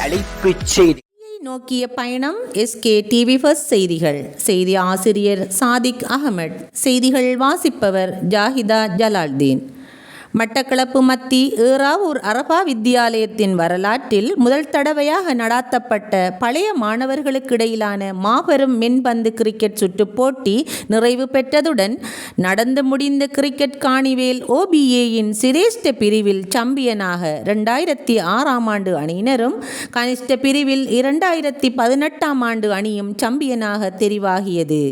தலைப்புச் செய்தி நோக்கிய பயணம். SK TV First செய்திகள். செய்தி ஆசிரியர் சாதிக் அகமட். செய்திகள் வாசிப்பவர் ஜாஹிதா ஜலால்தீன். மட்டக்களப்பு மத்தி ஏறாவூர் அரபா வித்தியாலயத்தின் வரலாற்றில் முதல் தடவையாக நடாத்தப்பட்ட பழைய மாணவர்களுக்கிடையிலான மாபெரும் மென்பந்து கிரிக்கெட் சுற்றுப் போட்டி நிறைவு பெற்றதுடன் நடந்து முடிந்த கிரிக்கெட் காணிவேல் OBAயின் சிரேஷ்ட பிரிவில் சாம்பியனாக 2006ஆம் ஆண்டு அணியினரும் கனிஷ்ட பிரிவில் 2018ஆம் ஆண்டு அணியும் சாம்பியனாக தெரிவாகியது.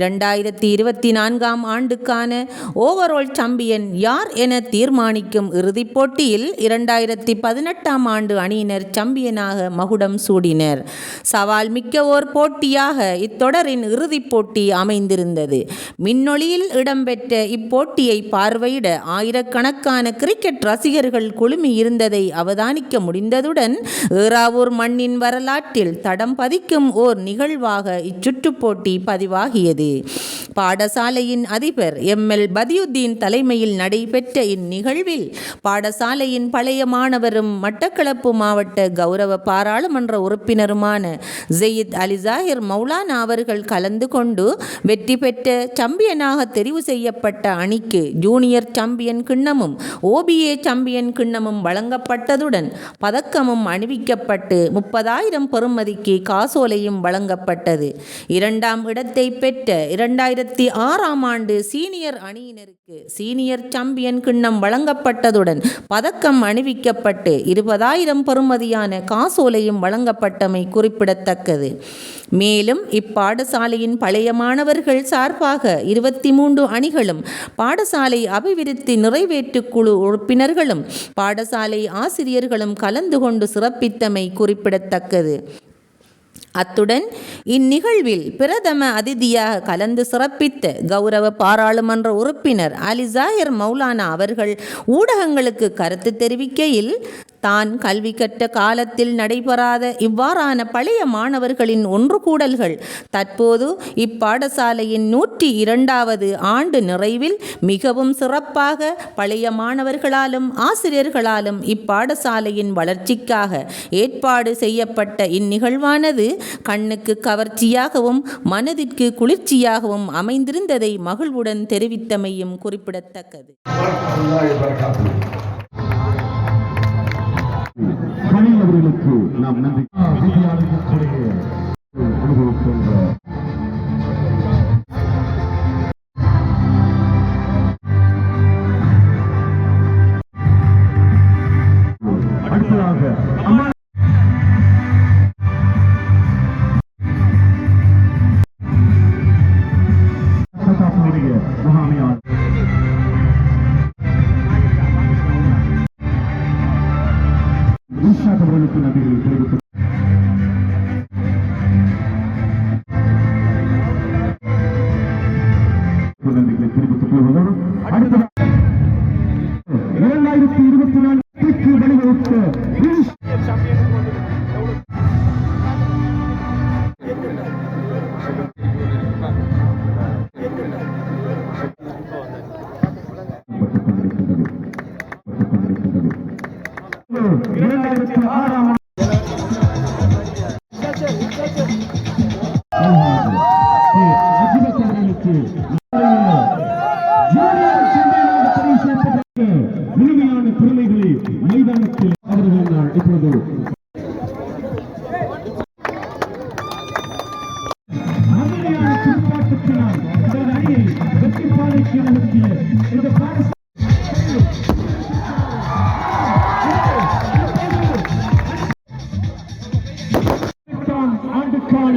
2024ஆம் ஆண்டுக்கான ஓவரால் சாம்பியன் யார் என தீர்மானிக்கும் இறுதிப் போட்டியில் 2018ஆம் ஆண்டு அணியினர் சாம்பியனாக மகுடம் சூடினர். சவால் மிக்க ஓர் போட்டியாக இத்தொடரின் இறுதிப் போட்டி அமைந்திருந்தது. மின்னொளியில் இடம்பெற்ற இப்போட்டியை பார்வையிட ஆயிரக்கணக்கான கிரிக்கெட் ரசிகர்கள் குழுமி இருந்ததை அவதானிக்க முடிந்ததுடன் ஏறாவூர் மண்ணின் வரலாற்றில் தடம் பதிக்கும் ஓர் நிகழ்வாக இச்சுற்றுப் போட்டி பதிவாகியது. பாடசாலையின் அதிபர் ML பதியுத்தீன் தலைமையில் நடைபெற்ற இந்நிகழ்வில் பாடசாலையின் பழைய மாணவரும் மட்டக்களப்பு மாவட்ட கௌரவ பாராளுமன்ற உறுப்பினருமான ஜெயித் அலி ஜாஹிர் மௌலானா அவர்கள் கலந்து கொண்டு வெற்றி பெற்ற சாம்பியனாக தெரிவு செய்யப்பட்ட அணிக்கு ஜூனியர் சாம்பியன் கிண்ணமும் OBA சாம்பியன் கிண்ணமும் வழங்கப்பட்டதுடன் பதக்கமும் அணிவிக்கப்பட்டு 30,000 பெறுமதிக்கு காசோலையும் வழங்கப்பட்டது. 2ஆம் இடத்தை பெற்ற 2006ஆம் ஆண்டு சீனியர் அணியினருக்கு சீனியர் சாம்பியன் கிண்ணம் வழங்கப்பட்டதுடன் பதக்கம் அணிவிக்கப்பட்டு 20,000 பெறுமதியான காசோலையும் வழங்கப்பட்டமை குறிப்பிடத்தக்கது. மேலும் இப்பாடசாலையின் பழைய மாணவர்கள் சார்பாக 23 அணிகளும் பாடசாலை அபிவிருத்தி நிறைவேற்று குழு உறுப்பினர்களும் பாடசாலை ஆசிரியர்களும் கலந்து கொண்டு சிறப்பித்தமை குறிப்பிடத்தக்கது. அத்துடன் இந்நிகழ்வில் பிரதம அதிதியாக கலந்து சிறப்பித்த கௌரவ பாராளுமன்ற உறுப்பினர் அலி ஜாஹிர் மௌலானா அவர்கள் ஊடகங்களுக்கு கருத்து தெரிவிக்கையில் தான் கல்வி கற்ற காலத்தில் நடைபெறாத இவ்வாறான பழைய மாணவர்களின் ஒன்று கூடல்கள் தற்போது இப்பாடசாலையின் 102வது ஆண்டு நிறைவில் மிகவும் சிறப்பாக பழைய மாணவர்களாலும் ஆசிரியர்களாலும் இப்பாடசாலையின் வளர்ச்சிக்காக ஏற்பாடு செய்யப்பட்ட இந்நிகழ்வானது கண்ணுக்கு கவர்ச்சியாகவும் மனதிற்கு குளிர்ச்சியாகவும் அமைந்திருந்ததை மகிழ்வுடன் தெரிவித்தமையும் குறிப்பிடத்தக்கது. அவர்களுக்கு நாம் நன்றி அனுபவிக்கின்ற அடுத்ததாக முகாமையாளர் அவர்களுக்கு நன்றிகளை தெரிவித்து நன்றிகளை தெரிவித்துக் கொள்வதோடு அடுத்த 2024 வழிவகுத்த முழுமையான திறமைகளை மைதானத்தில் அவர்கள் இப்பொழுது முழுமையான துடுப்பாட்டத்தினால் அணியை வெற்றி பாதைக்கு நடத்திய இந்த ஆண்டுக்கான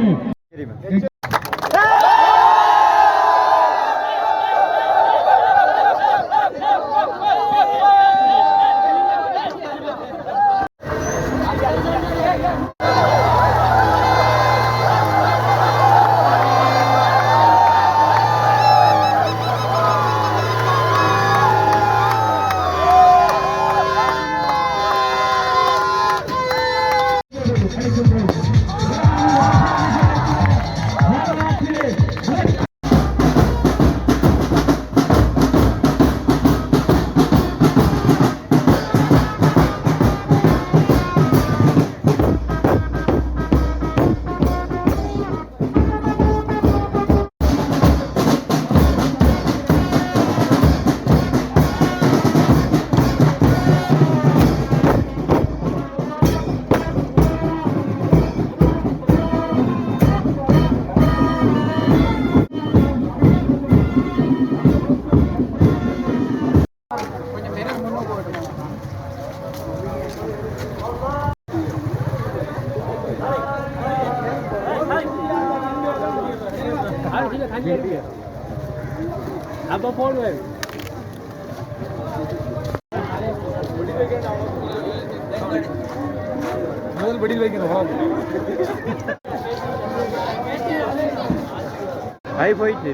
அப்போ போடுவாரு முதல் படியில் வைக்கணும் கை போயிட்டு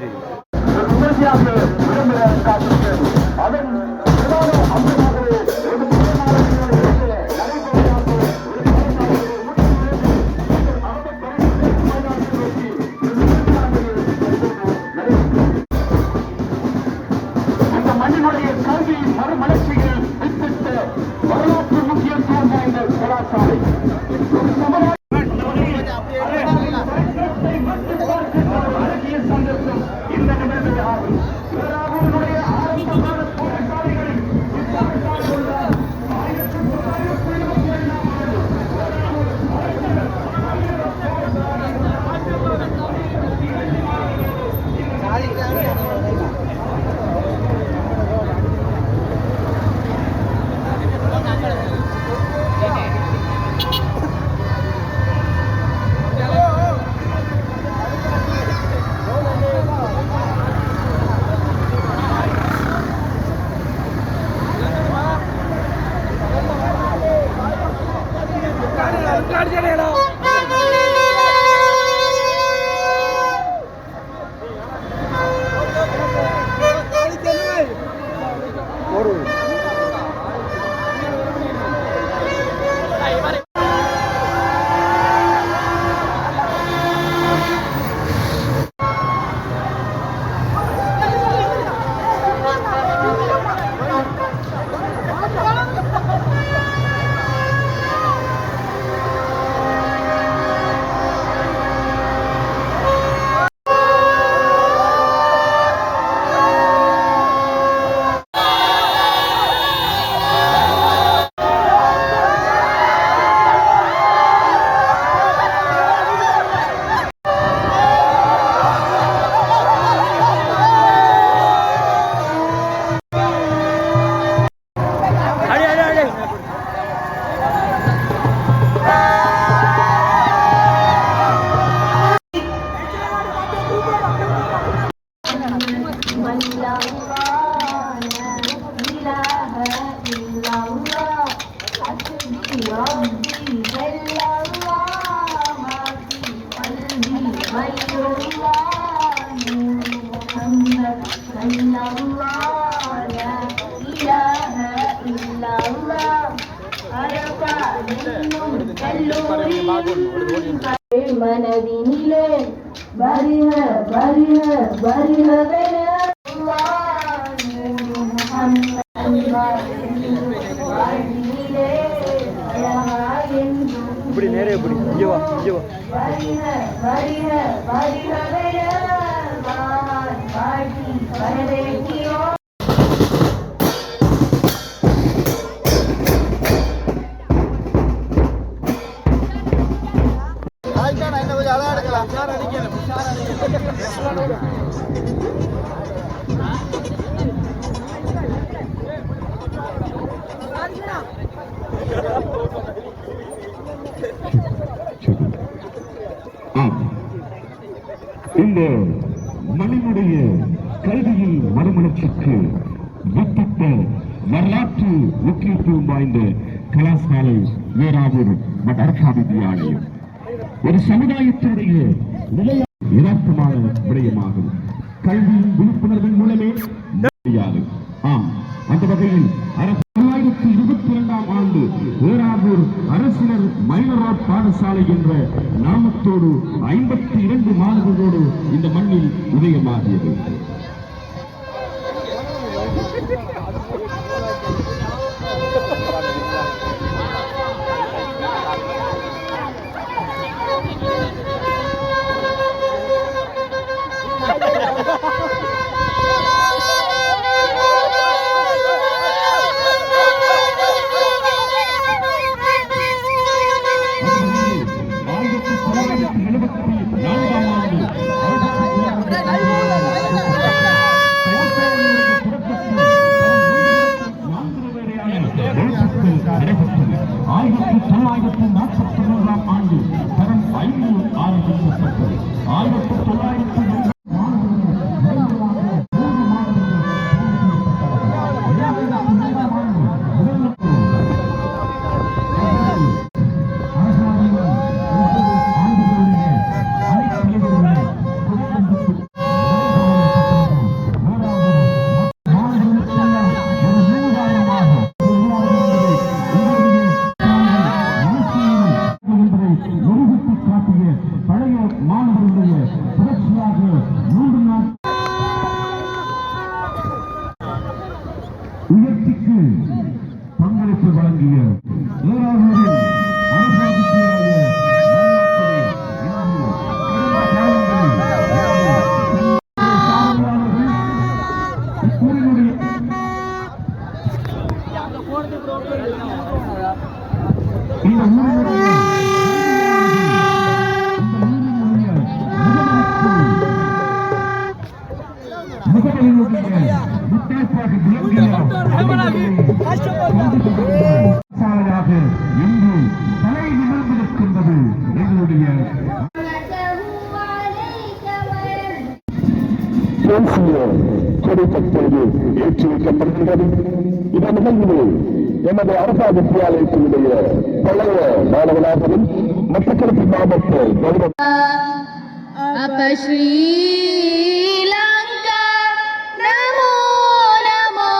மனதினிலே வருக வருக வருகவென இப்படி நேரே இப்படி இங்கே வா இங்கே வா வருக வருக வருகவென பாட்டி வரவேற்கிறோ இந்த மண்ணினுடைய கல்வியின் மறுமலர்ச்சிக்கு வித்திட்ட வரலாற்று முக்கியத்துவம் வாய்ந்த கலாசாலை வேறாவூர் மதரசா வித்யாலயம் ஒரு சமுதாயத்தினுடைய யதார்த்தமான விடயமாகும். கல்வியின் விழிப்புணர்வின் மூலமே முடியாது. ஆம், அந்த வகையில் 1922ஆம் ஆண்டு வேறாவூர் அரசினர் மைனராட் பாடசாலை என்ற நாமத்தோடு 52 மாணவர்களோடு இந்த மண்ணில் உதயமாகியது. நடைபெற்றது. 1941ஆம் ஆண்டு தரம் 5 ஆரம்பிக்கப்பட்டது. 1900 ஏராளூரில் அரசாங்கத்தியாக இன்று தலை நிமிர்ந்திருக்கின்றது எங்களுடைய கொடிப்பட்டது ஏற்றி வைக்கப்படுகின்றது. இந்த நிகழ்வில் எமது அரசா வித்தியாலயத்தினுடைய பழைய மாணவனாகவும் மட்டக்களப்பு மாவட்ட கௌரவ श्रीलंका नमो नमो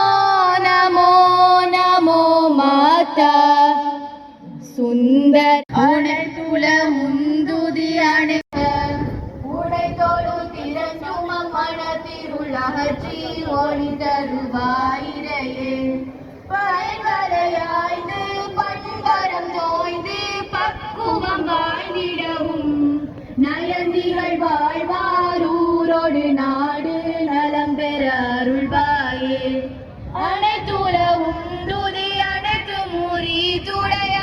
नमो नमो माता सुंदर अणतुल मुंदुदी अणक उडैतोळु तिरंजुम मनतिरुळहजी ओळितरुवाइरये பயன்வரையாய்ந்து பண்பரம் தோய்ந்து பக்குவம் வாழ்ந்திடவும் நயந்திகள் வாழ்வாரூரோடு நாடு நலம் பெற அருள்வாயே அனைத்துலவும் துதி அனைத்து மூறி துடைய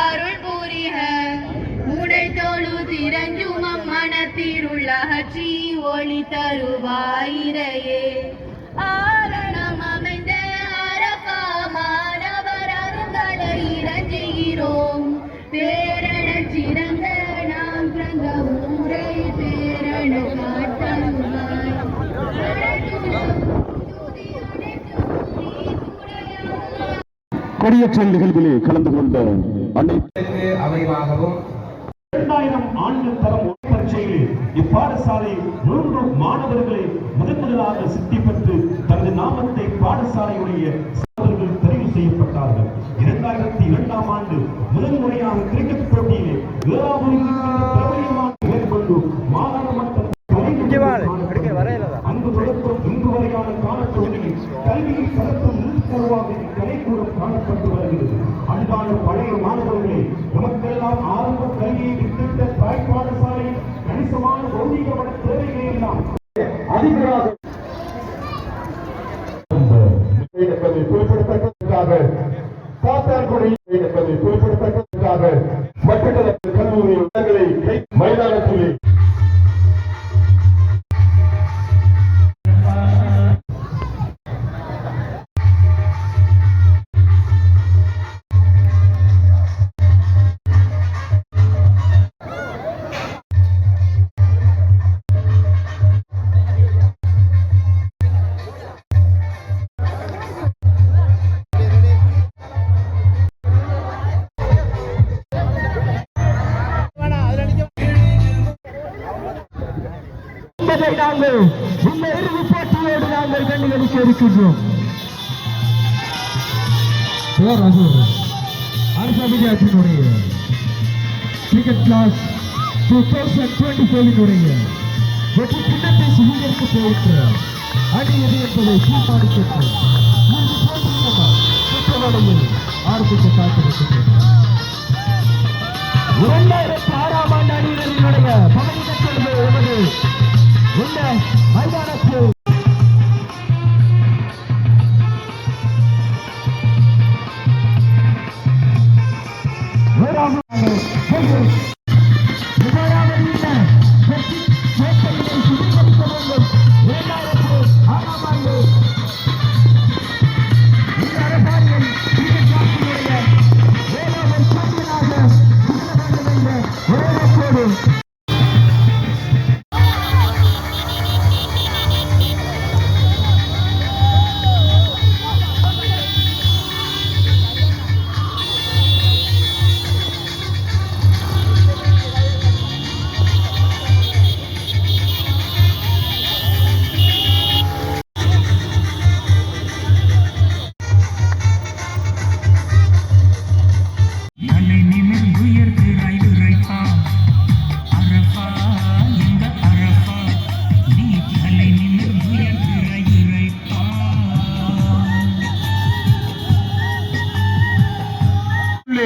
அருள் புரிக உடைத்தோழு திரஞ்சுமம் மனத்திருள் அகற்றி ஒளி தருவாயிரையே ஆரணம் அமைந்த அரபா மாணவர் அருங்களை இறஞ்சுகிறோம் பேரண சிறந்த நாம் பிறந்த ஊரை பேரண காட்டருவாய் கொடியேற்ற நிகழ்விலே கலந்து கொண்ட அனைத்து அமைவாகவும் 2000 ஆண்டு தரம் பரீட்சையில் இப்பாடசாலை 3 மாணவர்களை முதலாக சித்தி பெற்று தனது நாமத்தை பாடசாலையுடைய சாதனைகள் தெரிவு செய்யப்பட்டார்கள். 2002ஆம் ஆண்டு முதல் முறையாக கிரிக்கெட் போட்டியிலே மேற்கொண்டு மாகாண மட்டம் அங்கு தொடக்கம் இன்று வரையான காலப்பகுதியில் கல்வியில் கலக்கும் உள்கருவாக கலைக்கூடம் காணப்பட்டு வருகிறது. அன்பான பழைய மாணவர்களே, நமக்கெல்லாம் ஆரம்ப கல்வியை வித்திட்ட தாய் பாடசாலையில் கணிசமான பௌதிகமான தேவைகளை எல்லாம் அதிகமாக குறிப்பிடத்தக்கதாக காத்தான்குடி என்பதை குறிப்பிடத்தக்கதாக மட்டக்களப்பு கல்லூரி மைதானத்திலே நாங்கள் இந்த இறுதி போட்டியோடு நாங்கள் கண்டுகளிக்க இருக்கின்றோம். அரச விஜயாட்சியினுடைய கிரிக்கெட் கிளாஸ் 2024 வெற்றி கிண்ணத்தை சுவீகரிக்க போகின்ற அணி எது என்பதை தீர்மானிக்கின்றோம். சுற்றவடையில் ஆரம்பிக்க காத்திருக்கின்றோம். 2006ஆம் ஆண்டு அணியினரினுடைய பகுதி கட்டளை எமது இந்த மைதானத்தில்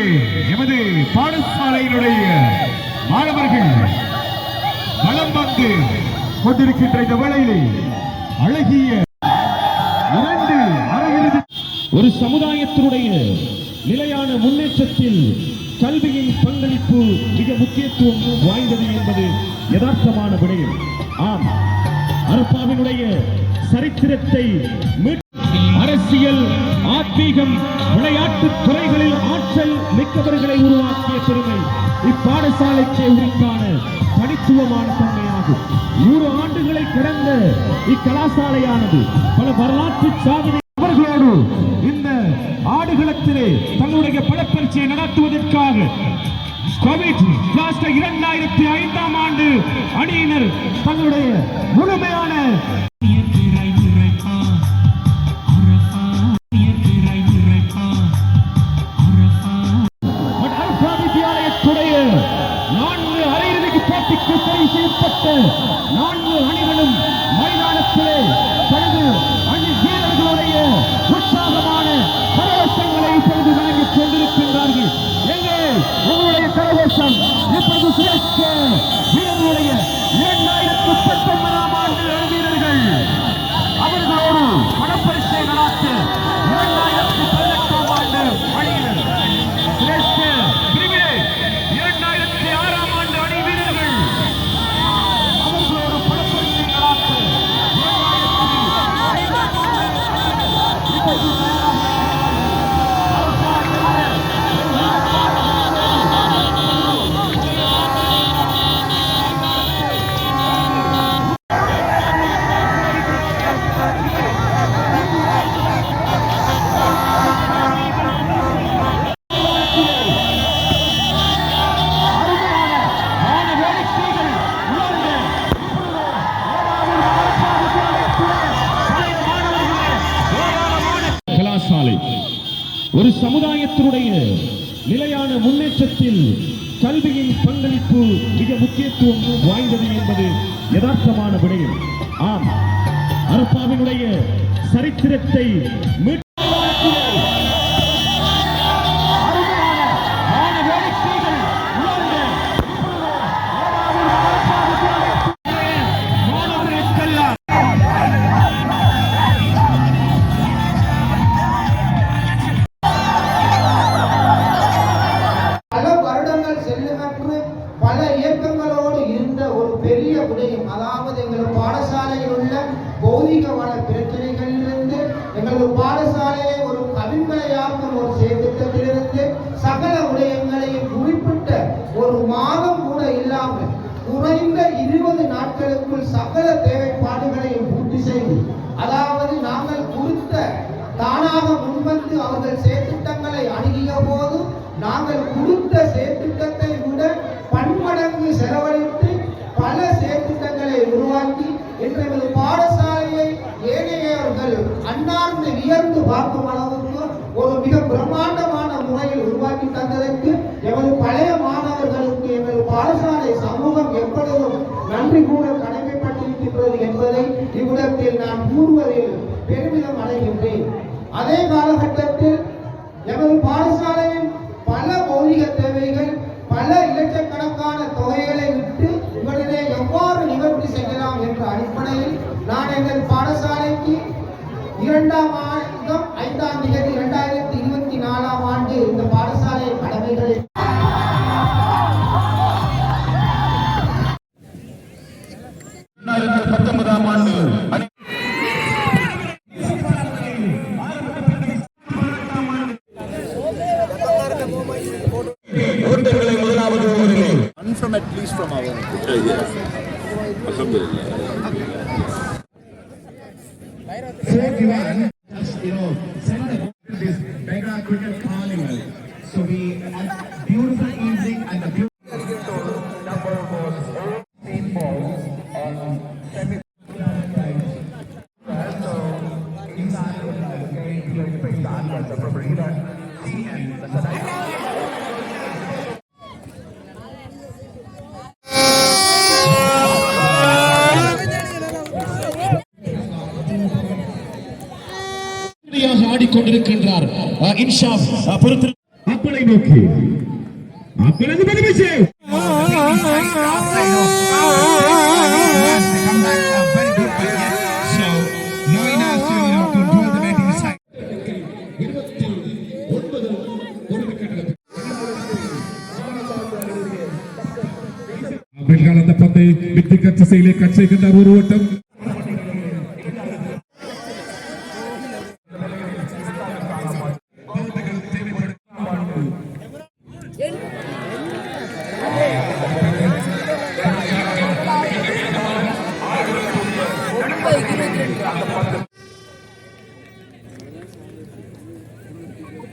இங்கே எமது பாடசாலையினுடைய மாணவர்கள் வலம் வந்து கொண்டிருக்கின்ற இந்த வேளையிலே அழகிய இரண்டு அரையிறுதி ஒரு சமுதாயத்தினுடைய நிலையான முன்னேற்றத்தில் கல்வியின் பங்களிப்பு மிக முக்கியத்துவம் வாய்ந்தது என்பது யதார்த்தமான விடயம். ஆம், அரப்பாவினுடைய சரித்திரத்தை அரசியல், ஆத்மீகம், விளையாட்டு துறைகளில் ஆற்றல் மிக்கவர்களை உருவாக்கிய பெருமை இப்பாடசாலைக்கு உரித்தான தனித்துவமான தன்மையாகும். 100 ஆண்டுகளை கடந்த இக்கலாசாலையானது பல வரலாற்று சாதனை அவர்களோடு இந்த ஆடுகளத்திலே தங்களுடைய படப்பயிற்சியை நடத்துவதற்காக கோவிட் 2005ஆம் ஆண்டு அணியினர் தங்களுடைய முழுமையான வித்தியாலயத்துடைய 4 அரையிறுதிக்கு போட்டிக்கு தெரிவு செய்யப்பட்ட 4 அணிகளும் மைதானத்திலே தனது அணி வீரர்களுடைய உற்சாகமான கரகோஷங்களை இப்பொழுது வழங்கிக் கொண்டிருக்கின்றார்கள். எங்கே உங்களுடைய கரகோஷம்? இப்பொழுது சிறப்பு வீரர்களுடைய 2019ஆம் ஆண்டு வீரர்கள் அவர்களோடு படப்பரிசை நடாத்த 2018ஆம் ஆண்டு அணியினர் சிரேஷ்ட பிரிவிலே 2006ஆம் ஆண்டு அணி வீரர்கள் அவர்களோடு படப்பரிசை நடாத்த ஒரு சமுதாயத்தினுடைய நிலையான முன்னேற்றத்தில் கல்வியின் பங்களிப்பு மிக முக்கியத்துவம் வாய்ந்தது என்பது யதார்த்தமான விடயம். ஆம், அரப்பாவினுடைய சரித்திரத்தை பல இயக்கங்களோடு இருந்த ஒரு பெரிய விடயம். அதாவது எங்கள் பாடசாலையில் உள்ள பௌதிக வள பிரச்சனைகளிலிருந்து எங்களது பாடசாலையை ஒரு கவின்கலையாக்கும் ஒரு செயற்திட்டத்திலிருந்து சகல விடயங்களையும் குறிப்பிட்ட ஒரு மாதம் கூட இல்லாமல் குறைந்த 20 நாட்களுக்குள் சகல தேவைப்பாடுகளையும் பூர்த்தி செய்து, அதாவது நாங்கள் குறித்த தானாக முன்வந்து அவர்கள் செயற்திட்டங்களை அணுகிய போது நாங்கள் கொடுத்த செயற்திட்டத்தை விட பன்மடங்கு செலவழித்து பல செயற்திட்டங்களை உருவாக்கி எங்களது பாடசாலையை ஏனையவர்கள் அன்னார்ந்து வியர்ந்து பார்க்கும் அளவுக்கு ஒரு மிக பிரம்மாண்டமான முறையில் உருவாக்கி தந்ததற்கு எமது பழைய மாணவர்களுக்கு எமது பாடசாலை சமூகம் எப்பொழுதும் நன்றி கூற கடமைப்பட்டிருக்கின்றது என்பதை இவ்விடத்தில் நான் கூறுவதில் பெருமிதம் அடைகின்றேன். அதே காலகட்டத்தில் எமது பாடசாலையின் பல பௌதிக தேவைகள் பல இலட்சக்கணக்கான தொகைகளை விட்டு இவற்றிலே எவ்வாறு நிவர்த்தி செய்யலாம் என்ற அடிப்படையில் நான் எங்கள் பாடசாலைக்கு 2ஆம் மாதம் 5ஆம் தேதி 2024ஆம் ஆண்டு இந்த பாடசாலை கடமைகளை from at least from our yes. Alhamdulillah. Send this mega cricket carnival. So we had beautiful evening and the beautiful number was 18 balls on semi. So inside the game, we are the Property and the ஆடிக்கொண்டிருக்கின்றார். இன்ஷாப் பொறுத்து கோலை நோக்கி அப்பொழுது பதிவிச்சு அந்த பந்தை விட்டு கட்சியிலே கட்சி கண்டார் ஒரு ஓட்டம்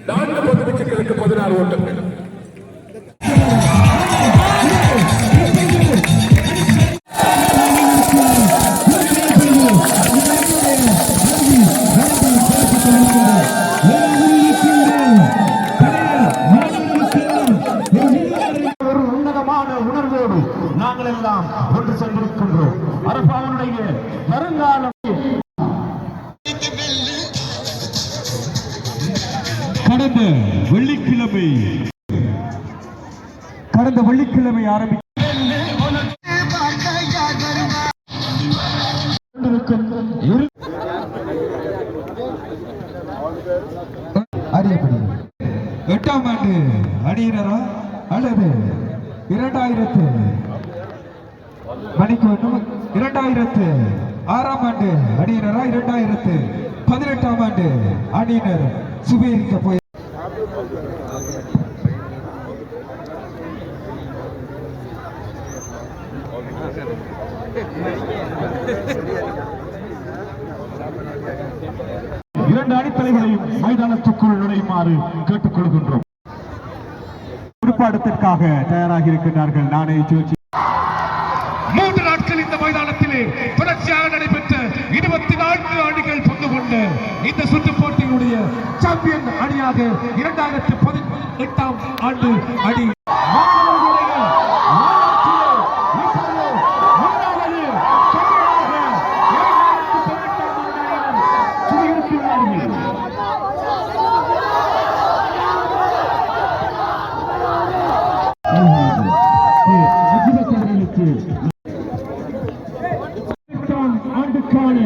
நான்கு பந்து விக்கெட்டுகளுக்கு 16 ஓட்டங்கள். ஒரு உன்னதமான உணர்வோடு நாங்கள் எல்லாம் ஒன்று சென்றிருக்கின்றோம். அரபாவுடைய வருங்காலம் கடந்த வெள்ளிக்கிழமை ஆரம்பிக்கும் எட்டாம் ஆண்டு அணியினரா அல்லது 2006ஆம் ஆண்டு அணியினரா 2018ஆம் ஆண்டு அணியினர் சுபீரிக்க போய் இரண்டு அணித்தலைகளையும் மைதானத்துக்குள் நுழையுமாறு கேட்டுக் கொள்கின்றோம். பொறுப்பாடத்திற்காக தயாராகி இருக்கின்றார்கள். நானே ஜோஜி 3 நாட்கள் இந்த மைதானத்திலே தொடர்ச்சியாக நடைபெற்ற 24 அணிகள் பங்கு கொண்ட இந்த சுற்றுப் போட்டியினுடைய சாம்பியன் அணியாக 2018ஆம் ஆண்டு அணி ஆண்டுக்கான